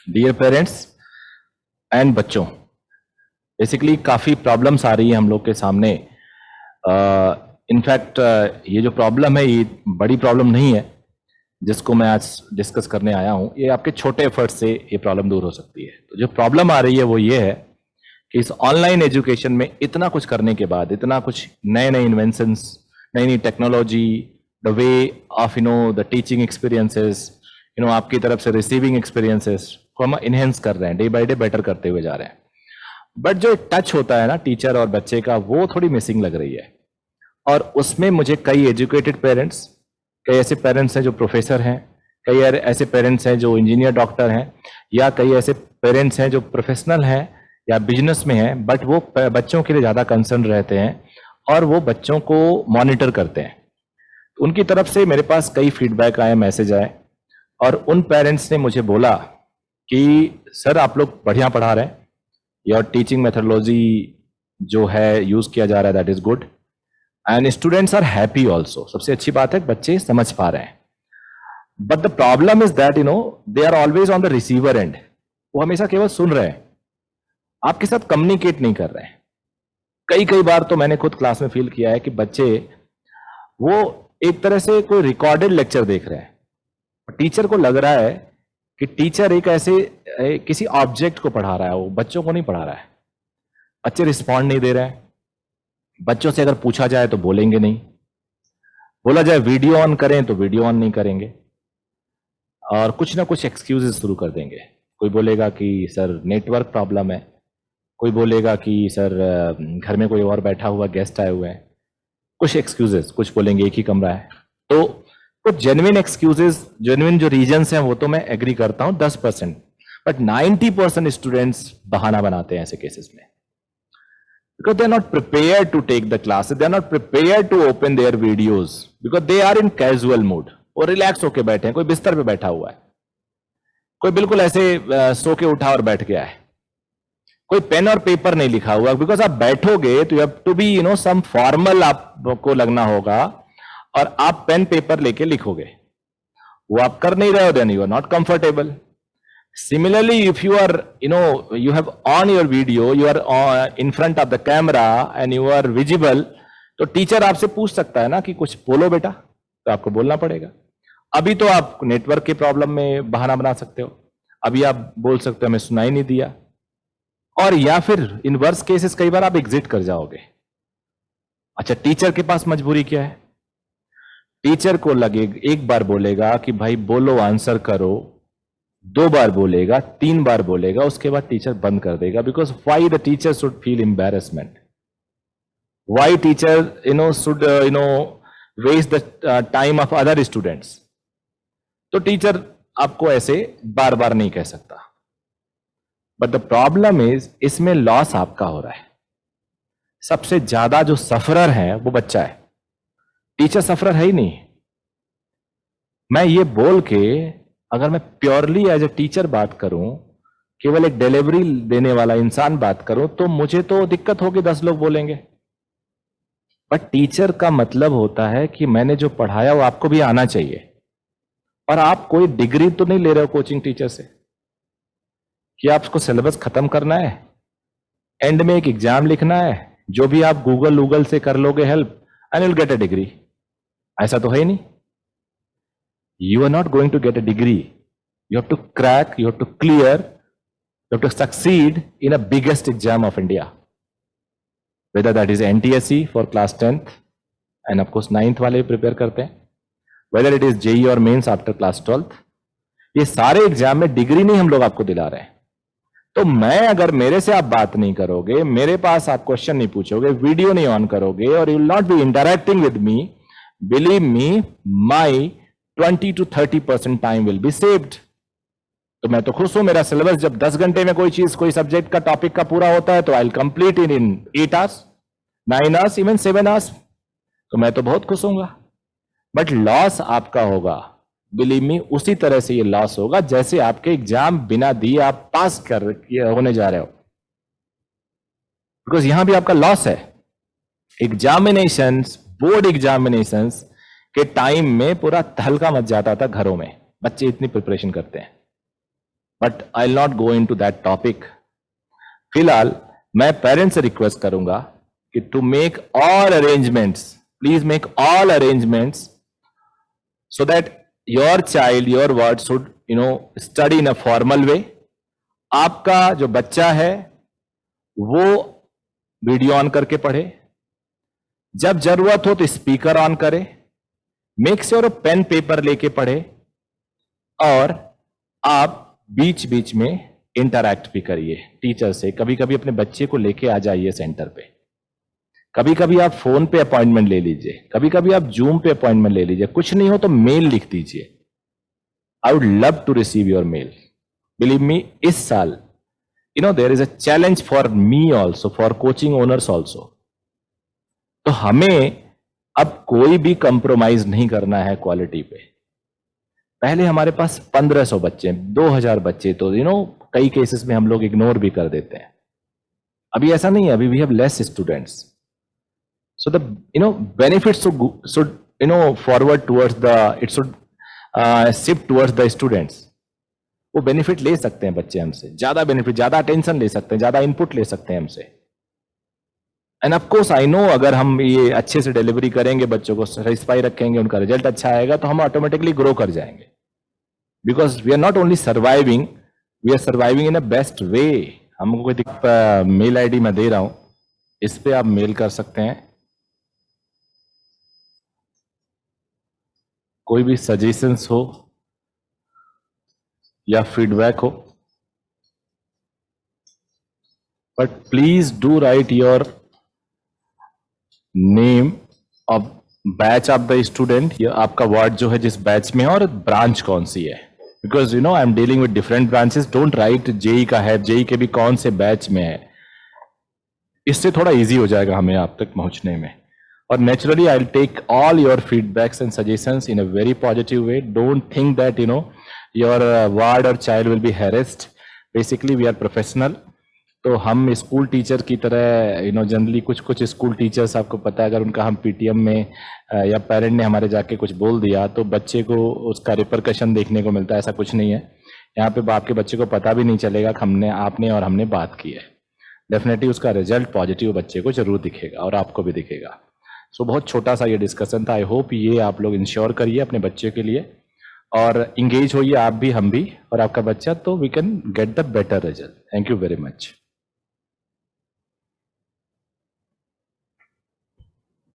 Dear parents and बच्चों, basically काफ़ी problems आ रही है हम लोग के सामने। इनफैक्ट ये जो प्रॉब्लम है ये बड़ी प्रॉब्लम नहीं है जिसको मैं आज डिस्कस करने आया हूँ। ये आपके छोटे एफर्ट से ये प्रॉब्लम दूर हो सकती है। तो जो प्रॉब्लम आ रही है वो ये है कि इस ऑनलाइन एजुकेशन में इतना कुछ करने के बाद, इतना कुछ नए नए इन्वेंशंस, नई नई technology, the way of the teaching experiences, आपकी तरफ से रिसीविंग एक्सपीरियंसेस को हम इनहेंस कर रहे हैं, डे बाय डे बेटर करते हुए जा रहे हैं। बट जो टच होता है ना टीचर और बच्चे का, वो थोड़ी मिसिंग लग रही है। और उसमें मुझे कई एजुकेटेड पेरेंट्स, कई ऐसे पेरेंट्स हैं जो प्रोफेसर हैं, कई ऐसे पेरेंट्स हैं जो इंजीनियर डॉक्टर हैं, या कई ऐसे पेरेंट्स हैं जो प्रोफेशनल हैं या बिजनेस में हैं, बट वो बच्चों के लिए ज़्यादा कंसर्न रहते हैं और वो बच्चों को मॉनिटर करते हैं। उनकी तरफ से मेरे पास कई फीडबैक आए, मैसेज आए, और उन पेरेंट्स ने मुझे बोला कि सर आप लोग बढ़िया पढ़ा रहे हैं, योर टीचिंग मेथोडोलॉजी जो है यूज़ किया जा रहा है that is good, and students are happy also. सबसे अच्छी बात है बच्चे समझ पा रहे हैं। But the problem is that they are always on the receiver end. वो हमेशा केवल सुन रहे हैं, आपके साथ कम्युनिकेट नहीं कर रहे हैं। कई कई बार तो मैंने खुद क्लास में फील किया है कि बच्चे वो एक तरह से कोई रिकॉर्डेड लेक्चर देख रहे हैं। टीचर को लग रहा है कि टीचर एक ऐसे किसी ऑब्जेक्ट को पढ़ा रहा है, वो बच्चों को नहीं पढ़ा रहा है। बच्चे रिस्पॉन्ड नहीं दे रहे हैं। बच्चों से अगर पूछा जाए तो बोलेंगे नहीं, बोला जाए वीडियो ऑन करें तो वीडियो ऑन नहीं करेंगे, और कुछ ना कुछ एक्सक्यूजेस शुरू कर देंगे। कोई बोलेगा कि सर नेटवर्क प्रॉब्लम है, कोई बोलेगा कि सर घर में कोई और बैठा हुआ गेस्ट आए हुए हैं। कुछ एक्सक्यूजेस, कुछ बोलेंगे एक ही कमरा है। तो कुछ जेन्युइन एक्सक्यूजेस, जेन्युइन जो रीजंस हैं वो तो मैं एग्री करता हूं 10%, बट 90% स्टूडेंट्स बहाना बनाते हैं ऐसे केसेस में, because they are not prepared to take the classes, they are not prepared to open their videos, because they are in casual mood। वो रिलैक्स होके बैठे हैं, कोई बिस्तर पे बैठा हुआ है, कोई बिल्कुल ऐसे सो के उठा और बैठ गया है, कोई पेन और पेपर नहीं लिखा हुआ। बिकॉज आप बैठोगे तो you have to be some formal आपको लगना होगा, और आप पेन पेपर लेके लिखोगे, वो आप कर नहीं रहे हो, then you are not comfortable. Similarly, if you are, you have on your video, you are in front of the camera and you are visible, तो टीचर आपसे पूछ सकता है ना कि कुछ बोलो बेटा, तो आपको बोलना पड़ेगा। अभी तो आप नेटवर्क के प्रॉब्लम में बहाना बना सकते हो, अभी आप बोल सकते हो हमें सुनाई नहीं दिया, और या फिर इन वर्स्ट केसेस कई बार आप एग्जिट कर जाओगे। अच्छा, टीचर के पास मजबूरी क्या है? टीचर को लगे एक बार बोलेगा कि भाई बोलो, आंसर करो, 2 बार बोलेगा, 3 बार बोलेगा, उसके बाद टीचर बंद कर देगा। Because why the teacher should feel embarrassment, why teacher should waste the time of other students. तो टीचर आपको ऐसे बार बार नहीं कह सकता। बट द प्रॉब्लम इज इसमें लॉस आपका हो रहा है। सबसे ज्यादा जो सफरर है वो बच्चा है, टीचर सफरर है ही नहीं। मैं ये बोल के, अगर मैं प्योरली एज ए टीचर बात करूं, केवल एक डिलीवरी देने वाला इंसान बात करूं, तो मुझे तो दिक्कत होगी, 10 लोग बोलेंगे। बट टीचर का मतलब होता है कि मैंने जो पढ़ाया वो आपको भी आना चाहिए। और आप कोई डिग्री तो नहीं ले रहे हो कोचिंग टीचर से कि आपको सिलेबस खत्म करना है, एंड में एक एग्जाम लिखना है, जो भी आप गूगल से कर लोगे help, and you will get a degree. ऐसा तो है ही नहीं। You are not going to get a degree. You have to crack, you have to clear, you have to succeed in a biggest exam of India. Whether that is NTSE for class 10th, and of course 9th वाले prepare करते हैं, whether it is JEE or mains after class 12th, ये सारे exam में degree नहीं हम लोग आपको दिला रहे हैं। तो मैं, अगर मेरे से आप बात नहीं करोगे, मेरे पास आप क्वेश्चन नहीं पूछोगे, वीडियो नहीं ऑन करोगे, और you will not be interacting with me, believe me, my 20 to 30% time will be saved. तो मैं तो खुश हूं, मेरा सिलेबस जब 10 घंटे में कोई चीज, कोई सब्जेक्ट का टॉपिक का पूरा होता है, तो I will complete in 8 hours, 9 hours, even 7 hours. तो मैं तो बहुत खुश होऊंगा। बट लॉस आपका होगा, बिलीव मी, उसी तरह से ये लॉस होगा जैसे आपके एग्जाम बिना दिए आप पास कर होने जा रहे हो। बिकॉज यहां भी आपका लॉस है। एग्जामिनेशंस, बोर्ड एग्जामिनेशंस के टाइम में पूरा तहलका मच जाता था घरों में, बच्चे इतनी प्रिपरेशन करते हैं। But I will not go into that topic. फिलहाल मैं पेरेंट्स से रिक्वेस्ट करूंगा कि to make all arrangements, please make all arrangements so that your child, your ward should study in a formal way। आपका जो बच्चा है वो वीडियो ऑन करके पढ़े, जब जरूरत हो तो स्पीकर ऑन करे, मेक श्योर पेन पेपर लेके पढ़े, और आप बीच बीच में इंटरैक्ट भी करिए टीचर से। कभी कभी अपने बच्चे को लेके आ जाइए सेंटर पे, कभी कभी आप फोन पे अपॉइंटमेंट ले लीजिए, कभी कभी आप जूम पे अपॉइंटमेंट ले लीजिए, कुछ नहीं हो तो मेल लिख दीजिए। I would love to receive your mail. Believe me, इस साल there is a challenge for me also, for coaching owners also. तो हमें अब कोई भी कंप्रोमाइज नहीं करना है क्वालिटी पे। पहले हमारे पास 1500 बच्चे, 2000 बच्चे, तो कई केसेस में हम लोग इग्नोर भी कर देते हैं। अभी ऐसा नहीं है, अभी we have less students. So the benefits should forward towards it should shift towards the students। वो बेनिफिट ले सकते हैं बच्चे हमसे, ज्यादा बेनिफिट, ज्यादा अटेंशन ले सकते हैं, ज्यादा इनपुट ले सकते हैं हमसे। End of course I know, अगर हम ये अच्छे से डिलीवरी करेंगे, बच्चों को सेटिस्फाई रखेंगे, उनका रिजल्ट अच्छा आएगा, तो हम ऑटोमेटिकली ग्रो कर जाएंगे। Because we are not only surviving, we are surviving in a best way. हमको मेल आईडी मैं दे रहा हूं, इस पे आप मेल कर सकते हैं। कोई भी सजेशंस हो या फीडबैक हो, but please do right your name of batch of the student, या आपका वार्ड जो है जिस बैच में है, और ब्रांच कौन सी है। Because I am dealing with different branches. Don't write JE का है, जेई के भी कौन से बैच में है। इससे थोड़ा इजी हो जाएगा हमें आप तक पहुंचने में। और naturally I'll take all your feedbacks and suggestions in a very positive way। Don't think that your ward or child will be harassed। Basically we are professional। तो हम स्कूल टीचर की तरह जनरली कुछ स्कूल टीचर्स, आपको पता है, अगर उनका हम पीटीएम में या पेरेंट ने हमारे जाके कुछ बोल दिया तो बच्चे को उसका रिपरकशन देखने को मिलता है। ऐसा कुछ नहीं है यहाँ पे। आपके बच्चे को पता भी नहीं चलेगा कि आपने और हमने बात की है। डेफिनेटली उसका रिजल्ट पॉजिटिव बच्चे को जरूर दिखेगा और आपको भी दिखेगा। सो बहुत छोटा सा ये डिस्कशन था। आई होप ये आप लोग इंश्योर करिए अपने बच्चे के लिए, और इंगेज होइए आप भी, हम भी, और आपका बच्चा, तो we can get the better result. Thank you very much.